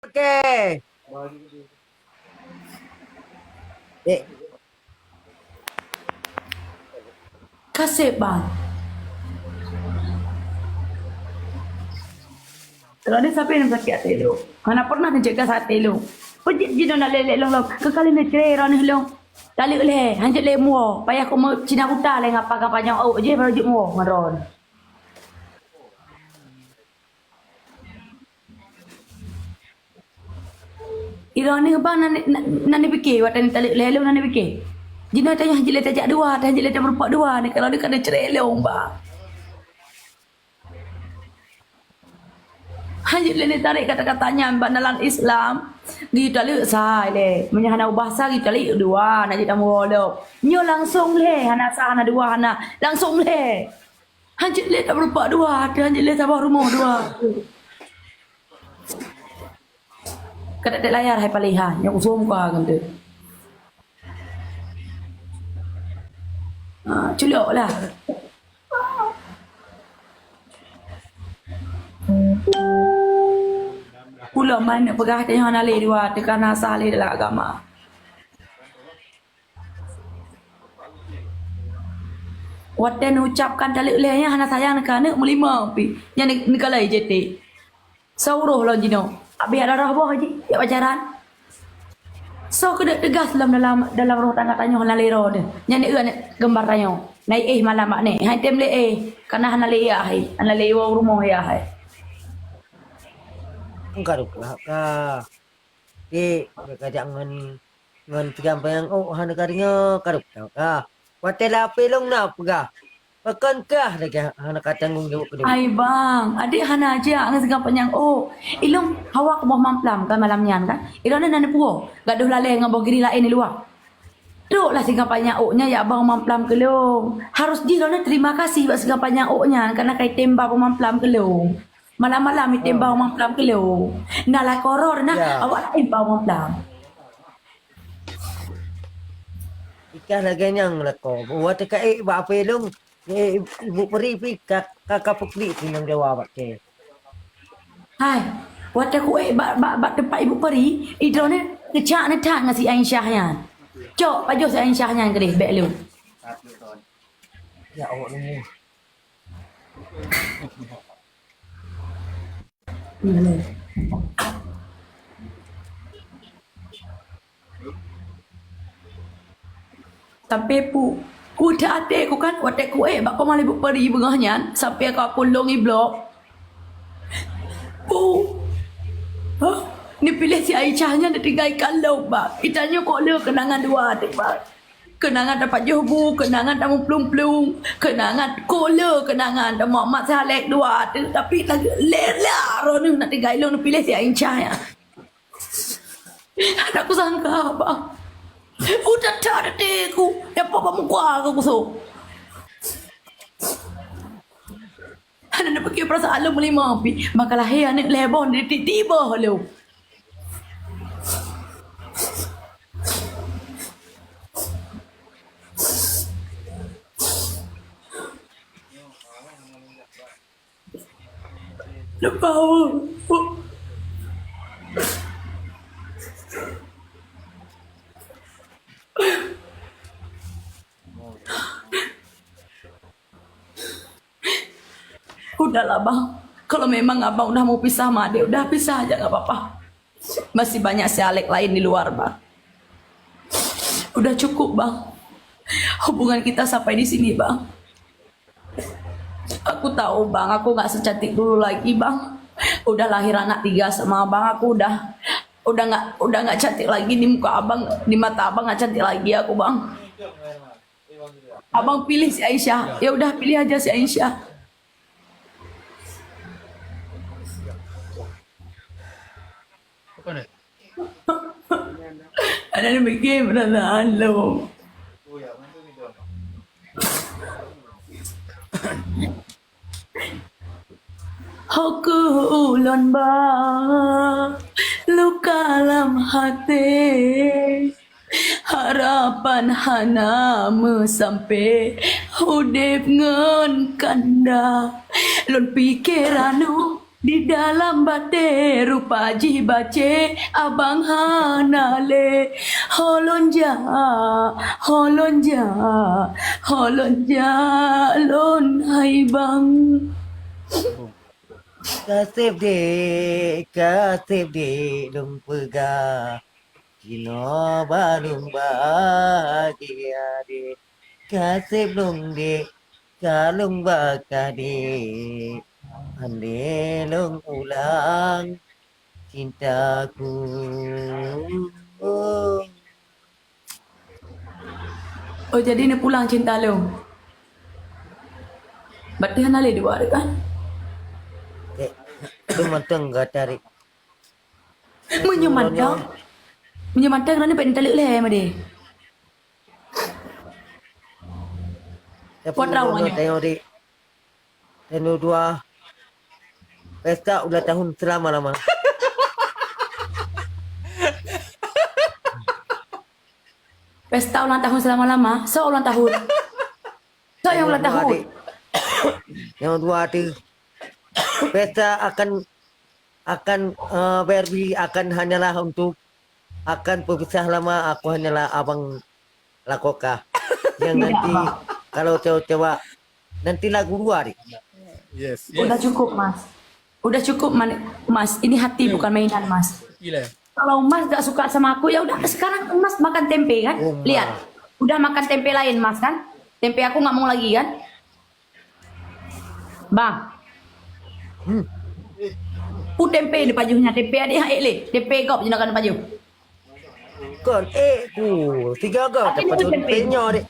Oke. Eh, Kasih bang. Kalau ada siapa yang sakit hati lu? Mana pernah menjaga hati lu? Pejit jino nak lelek long long. Kekali nak cerai orang long. Tali le, hanjut le muo. Payah aku mau Cina kuta le ngapa panjang au je baru juk muo ngaron. Ironi bang nani fikir wat tali le lu nani fikir. Jino tanya hanjut le tajak dua, hanjut le tajak berempat dua ni kalau dia kena cerai long bang. Hanya le tarik kata-katanya dalam Islam. Kita le sai le. Menyahana bahasa kita le dua nak jadi tamu lo. Nyo langsung le hana sah hana dua hana langsung le. Hanya le tak berapa dua, hanya le sabah rumah dua. Kada tak layar hai palihan yang usum ka kan tu. Culok lah. Pulau mana pegah tanya hana le dua tekan asal le dalam agama. Watan ucapkan tali ulehnya hana sayang nak anak melima pi. Yang negala JT. Sauruh lo jino. Abi ada rahbah haji ya pacaran. So kena tegas dalam roh tangga tanya hana lero de. Yang ni nak gambar tanya. Nai malam mak ni. Hai tem le karena hana le ya hai. Hana le rumah ya hai. karuk lah ka. Mereka jangan ngan tiga yang hana karinya karuk ka. Watela pelong na pega. Pakan kah lagi hana katanggung jawab kedua. Ay bang, adik hana aja ang segala penyang ilong hawak boh mamplam kan malamnya kan. Ilong na puo, gaduh lale ngabo giri lain di luar. Duk lah segala penyang nya ya bang mamplam ke lo. Harus di lo terima kasih buat segala penyang nya karena kai tembak mamplam ke lo. Malam-malam tembak mamplam ke lo. Nala koror na awak tembak mamplam. Ikan lagi yang leko. Buat ka ba pelong. Ibu peri pi kakak pukli yang jawab ke. Hai, buat aku bak tempat ibu peri, itu ni kecak ni tak ngasih Aisyahnya. Cok, baju si Aisyahnya ke deh, bek lu. Ya Allah ni. Tapi ku dah ate ku kan, watek ku bak kau malah ibu peri bengahnya sampai aku longi blok. Hah? Ni pilih si Aisyahnya nak tinggal kalau bak. Kitanya kok le kenangan dua adik bak. Kenangan dapat jobu, kenangan tamu plung-plung, kenangan kola, kenangan dah mak salek dua adik. Tapi lagi lela rono nak tinggal lo nak pilih si Aisyahnya. Tak aku sangka bak. Udah tak ada deku. Ya apa muka aku so. Ana nak pergi perasaan lo melima pi. Makalah he anak lebon di tiba lo. Lepas udahlah bang. Kalau memang abang udah mau pisah sama adik, udah pisah aja nggak apa-apa. Masih banyak si Alek lain di luar bang. Udah cukup bang. Hubungan kita sampai di sini bang. Aku tahu bang, aku nggak secantik dulu lagi bang. Udah lahir anak 3 sama abang, aku udah nggak cantik lagi di muka abang, di mata abang nggak cantik lagi aku bang. Abang pilih si Aisyah, ya udah pilih aja si Aisyah. Ada yang bikin perasaan lo. Aku ulon ba luka dalam hati, harapan hana sampai hudip ngen kanda lon pikiran Di dalam bate rupa jibace abang hanale holonja holonja holonja lon hai bang. Kasih dek dong pegah. Kino balung bahagia dek. Kasih dong dek. Kalung bakah dek. Ande long ulang cintaku. Oh, Oh jadi ni pulang cinta lo. Berarti hanale di luar kan? dek. Itu manteng gak tarik. Menyemantang. Menyemantang kerana pengen taluk leh ma dia. Tapi Kuat raw kalau banyak. tengok dek. Tengok dua. Pesta ulang tahun selama-lama. Pesta ulang tahun selama-lama. So ulang tahun. So yang ulang tahun. Adik. Yang dua tu. Pesta akan Barbie akan hanyalah untuk akan berpisah lama. Aku hanyalah abang Lakoka. Yang nanti kalau coba nanti lagu dua dik. Yes. Udah cukup mas. Udah cukup mas. Ini hati bukan mainan mas. Gila. Kalau mas gak suka sama aku ya udah sekarang mas makan tempe kan? Oh, Mas. Lihat. Udah makan tempe lain mas kan? Tempe aku nggak mau lagi kan? Bang. Tempe di pajunya tempe ada yang le. Tempe kau jenakan paju. Kon ku tiga gak Tapi dapat itu tempe. penyo dik.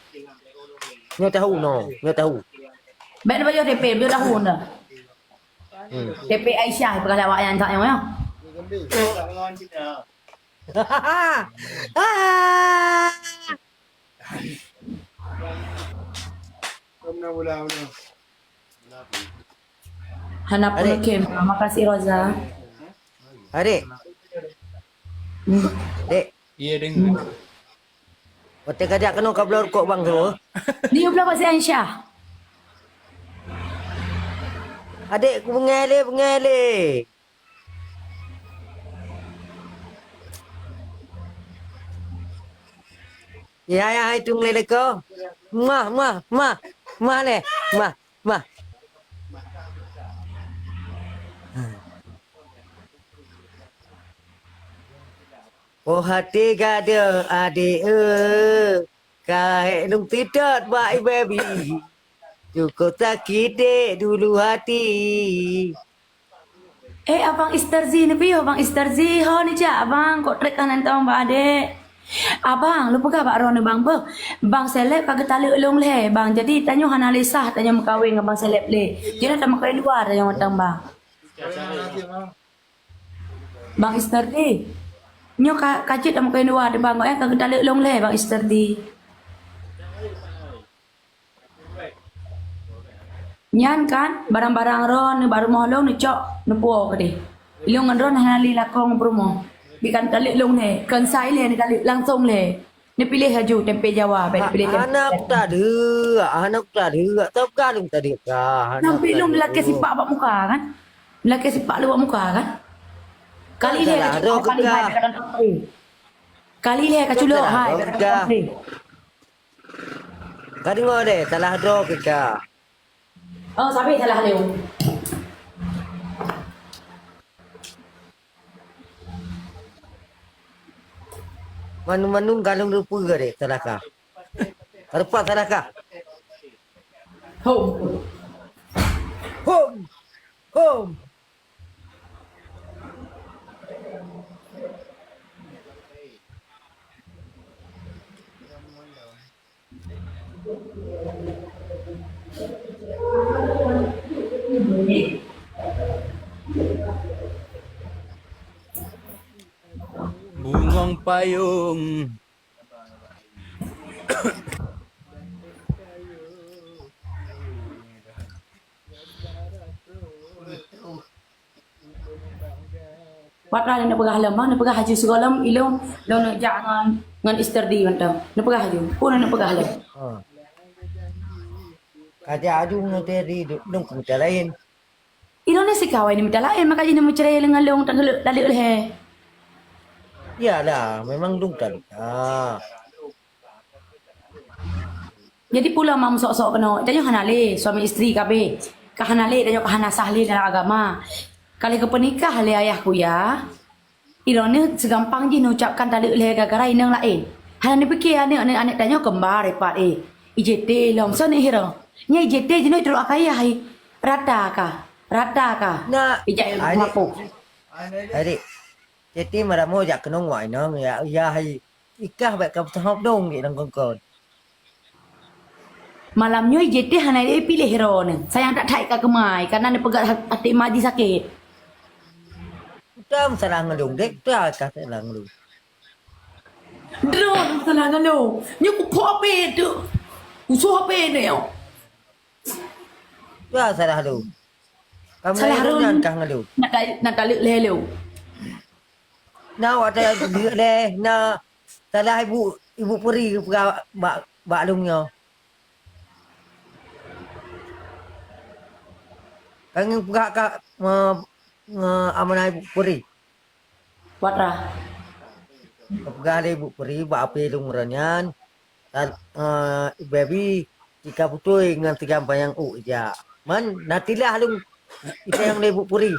Nyo tahu no, nyo tahu. Baik na paju tempe dia dah hun dah. Tempe Aisyah perkara awak yang tak yang mana? Ah. Hana pun Adik. Kim. Makasih Roza. Adik, dek, Iya dengar. waktu kajak kena kabel kok bang tu. Dia pula si Aisyah. Adik aku pengali. Ya itu ngelele ko. Mah le, mah. Oh hati gada adik Kahek nung tidak baik baby. Cukup sakit dek dulu hati. Abang Istarzi ni piyo, Abang Istarzi. Ho ni cak, abang. Kok trek kanan tau mbak adik. Abang, lupa kah Pak Ron ni bang? Bang seleb kagak tali ulung leh, bang. Jadi tanya Hana Lisah, tanya mengkawin dengan bang seleb leh. Dia nak makan luar, tanya matang bang. Bang Istarzi. Nyo kacit nak makan luar, bang. Kagak tali ulung leh, Bang Istarzi. Nyan kan, barang-barang ron, ni baru mau long, ni cok, ni puo ke deh. Ilung ngan ron, hana li lakong promo. Bikan tali long le, kan sai le, ni tali langsung le. Ni pilih haju tempe Jawa, baik pilih tempe. Anak tak ada. Tahu kan tadi kah? Sampai long lelaki sipak bak muka kan? Lelaki sipak lu bak muka kan? Kali le Salah, kaculok, dok, kali Kak. hai, katakan tempe. Kali le kaculok, Salah, hai, dok, katakan Kak. tempe. Kau dengar deh, salah draw ke kah? Oh, sampai salah leu. Manu galung rupa ke deh, salah kah? Rupa salah kah? Home. Home. Bungang payung. Patra ni pegah lemah, ni pegah haji sekolah ilung, lo nak jangan ngan isterdi mantau. Ni pegah haju, pun ni pegah le. Ha. Kaja aju nanti di dong komputer lain. Ilo ni si kawan ni minta lain makanya ni mencerai dengan long tak geluk lalik leh. Iyalah, memang dong tak. Jadi pula mam sok-sok kena. Tanya hanale suami isteri kabe. Kahanale tanya kahana sahli dalam agama. Kali ke penikah le ayahku ya. Ilo ni segampang je ucapkan tali leh gara-gara inang lain. Hana ni fikir anak tanya kembar repat IJT lom so ni hero. Nya IJT je no teruk akaya hai. Rata ka. Nah, Ijak adik. mapuk. Adik. Jadi mara mo jak kena ngoại nó ya hai ikah baik kau tahap dong di nang kongkon. Malamnya IJT hana dia pilih hero ni. Sayang tak thai ka kemai karena dia pegat hati maji sakit. Tam salah ngedong dek tu akah salah ngedong. Drone salah ngalo. Nya ku po ape tu. Usuh ape ni yo. Tu salah lu. Kamu Salah salah Harun. kah ngedong. Nak kali lelu. Nah, ada dia deh. Nah, salah ibu peri bak lungnya. Kan pegak kak amanah ibu peri. Watra. Pegak ibu peri bak api lungranyan. Dan baby jika putus dengan tiga bayang ja. Man natilah lung itu yang ibu peri.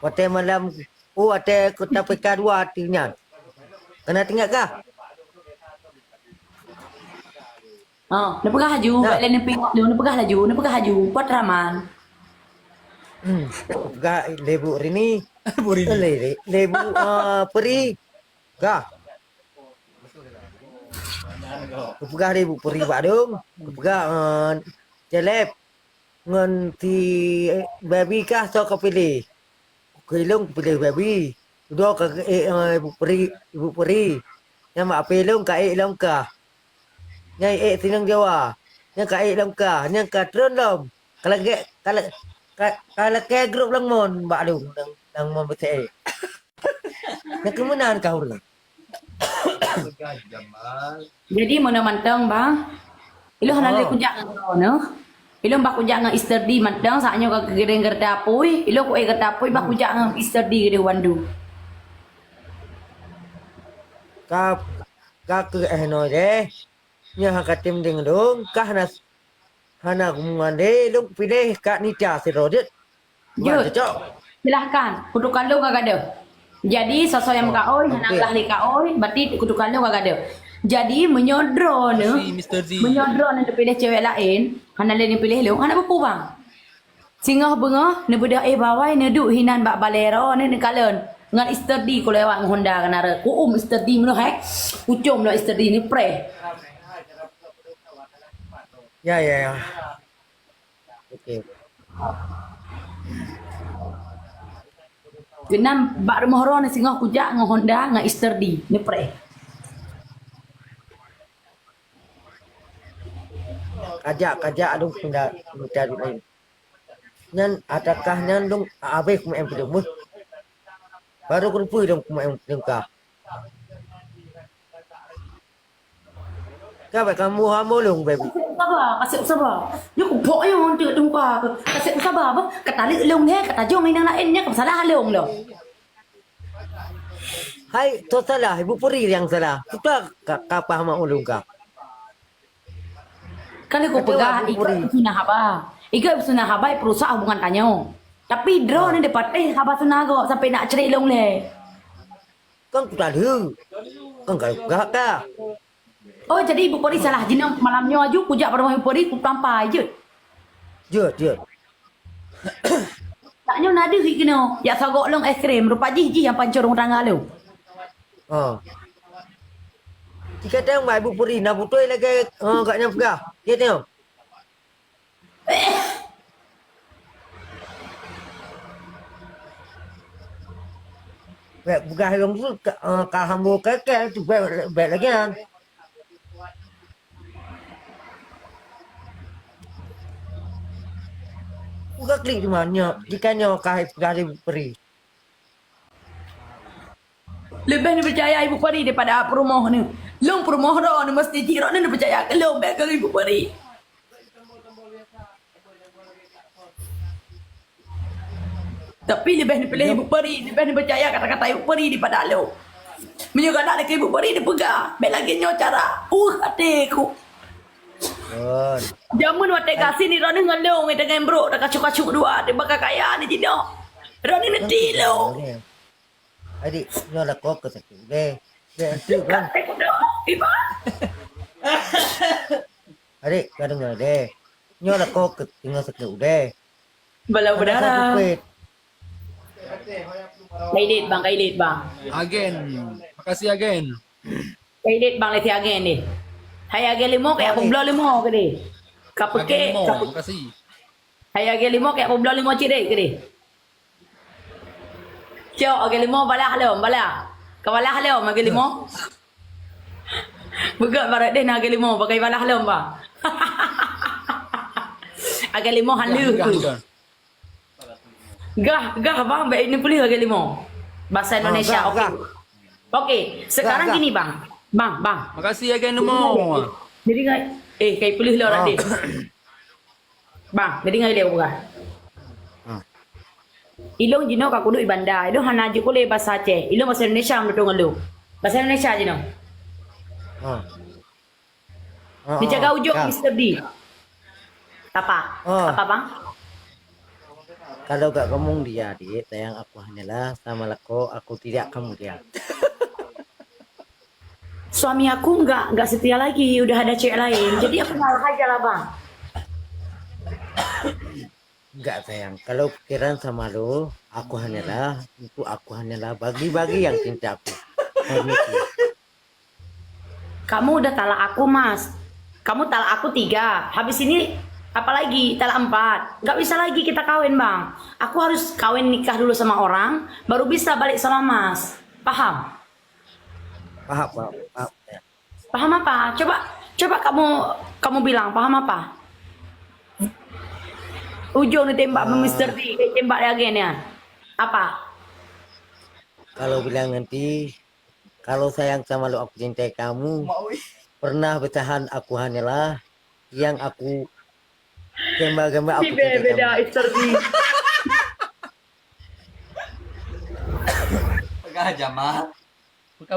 Waktu malam ada kota PK2 artinya. Kena tinggal kah? Nak pegah haju, Nak. baik lain pingok dia, nak pegah haju, buat raman. Pegak lebu rini. Burini. Lebu peri. Kah? Pegak lebu peri badung. Pegak celep. Ngan ti baby kah so kau pilih. Kilung pilih baby. Dua ke ibu peri. Yang mak pilung ka long kah. Yang tinang Jawa. Yang ka long kah. Yang ka tron lom. Kalau ke grup lang mon mbak lu nang mon bete. Yang kemenan kau lu. Jadi mana mantang bang? Ilo hana le kunjak ngau no. Ilo bak kunjak ngang Easter di mantang saatnya ka gereng gertapui. Ilo ku gertapui bak kunjak ngang Easter di gede wandu. Ka ke no deh. Nya hakatim ding dong kah hana kumungan deh lu pilih kak Nita si Rodet. Jut. Cocok. Silahkan, kudu kalau kagak ada. Jadi sosok yang kaoi, hana okey. ahli kaoi, berarti kudu kalau kagak ada. Jadi menyodro Si ne. Mr. Z. Menyodro ne pilih cewek lain, hana lain pilih lu, hana apa bang? Singoh bengah, ne budak bawai ne duk hinan bak balero ne kalen. Ngan Easter di ko lewat Honda kanara. Ku Easter di meno hek. Ucom lo Easter di ni pre. Ya. Okey. Genam bak rumah ro ne singoh kujak ngan Honda ngan Easter di ni pre. Kajak dong pindah cari lain. Nyan adakah nyan dong abe kuma em pindah mus. Baru kumpul dong kuma em pindah. Kau baik kamu hamu long baby. Kasih sabar. Yo ku pok yo on tengok tungka. Kasih sabar apa? Kata li long he, kata jong nang lainnya kau salah long lo. Hai, tu salah ibu peri yang salah. Kita kapah mak ulung kah. Kalau ku Betul, pegang Ibu Puri. ikut sunah haba. Ikut sunah haba perusahaan hubungan tanyo. Tapi draw ni dapat haba sunah go sampai nak cerai long le. Kan ku tak ada. Kan kau gak kah. Oh jadi ibu peri salah jinam malamnya aju kujak pada ibu peri ku tampai je. Je. Taknya nada hik kena. Ya sagok long es krim rupa jih yang pancur orang tangga lu. Jika tengok mak ibu peri nak putui lagi gak nyam pegah. Dia tengok. Baik pegah long tu kah hambu kakek tu baik lagi kan. Buka klik di mana? Jika nyo kah pegah ibu peri. Lebih ni percaya ibu peri daripada perumahan ni. Long perumahan ro ni mesti jirok ni percaya ke long baik ke ibu peri. Tapi lebih dipilih Ibu Peri, lebih dipercaya kata-kata Ibu Peri daripada lo. Menyuka nak ke Ibu Peri dipegang. Baik lagi nyo cara. Hatiku. Yun. Jamun watek kasih ni Rani ngelong dengan bro. Dah kacuk-kacuk dua. Dia bakal kaya ni Cino. Rani nanti lo. Adik, nyo lah kok kesakit deh. Itu kan. Kata ko dah. Iba. Adik, kadang nggak deh. Nyo lah kok tinggal sakit deh. Balau Ada berdarah. sakit. Kailit bang. Agen. Makasih agen. Kailit bang leti agen ni. Hai agen limo kayak aku belah limo ke dia. Kapeke. Agen mo. Makasih. Hai agen limo kayak aku belah limo ciri ke dia. Cio agen limo balah lo, balah. Kawalah lo agen limo. Bukan barat dia nak agen limo pakai balah lo bang. Agen limo halu. Gah bang, baik ini pulih lagi limo. Bahasa Indonesia, gah, oke. Oke, sekarang Gah. gini bang. Bang. Makasih agen mo. Jadi nggak, kayak pulih lo nanti. Bang, jadi nggak dia bukan? Ilong jino kaku duduk ibanda. Ilong hana aja boleh bahasa Aceh. Ilong bahasa Indonesia menurut ngelu. Bahasa Indonesia jino. Dijaga ujung Mr. D. Apa? Apa bang? Kalau gak kamu dia, adik, sayang aku hanyalah sama lako, aku tidak kamu dia. Suami aku nggak setia lagi, udah ada cewek lain. Jadi aku ngalah aja lah bang. Enggak sayang, kalau pikiran sama lo, aku hanyalah, untuk aku hanyalah bagi-bagi yang cinta aku. Kamu udah talak aku mas. Kamu talak aku 3. Habis ini apalagi talak 4. Nggak bisa lagi kita kawin bang. Aku harus kawin nikah dulu sama orang, baru bisa balik sama mas. Paham? Paham. Ya. Paham apa? Coba kamu bilang paham apa? Ujung ditembak sama Mr. D, tembak lagi nih. Apa? Kalau bilang nanti, kalau sayang sama lo, aku cintai kamu. Pernah bertahan aku hanyalah yang aku gembal-gembal aku cintai Beda kamu. Mr. D. Pagka jama. Pagka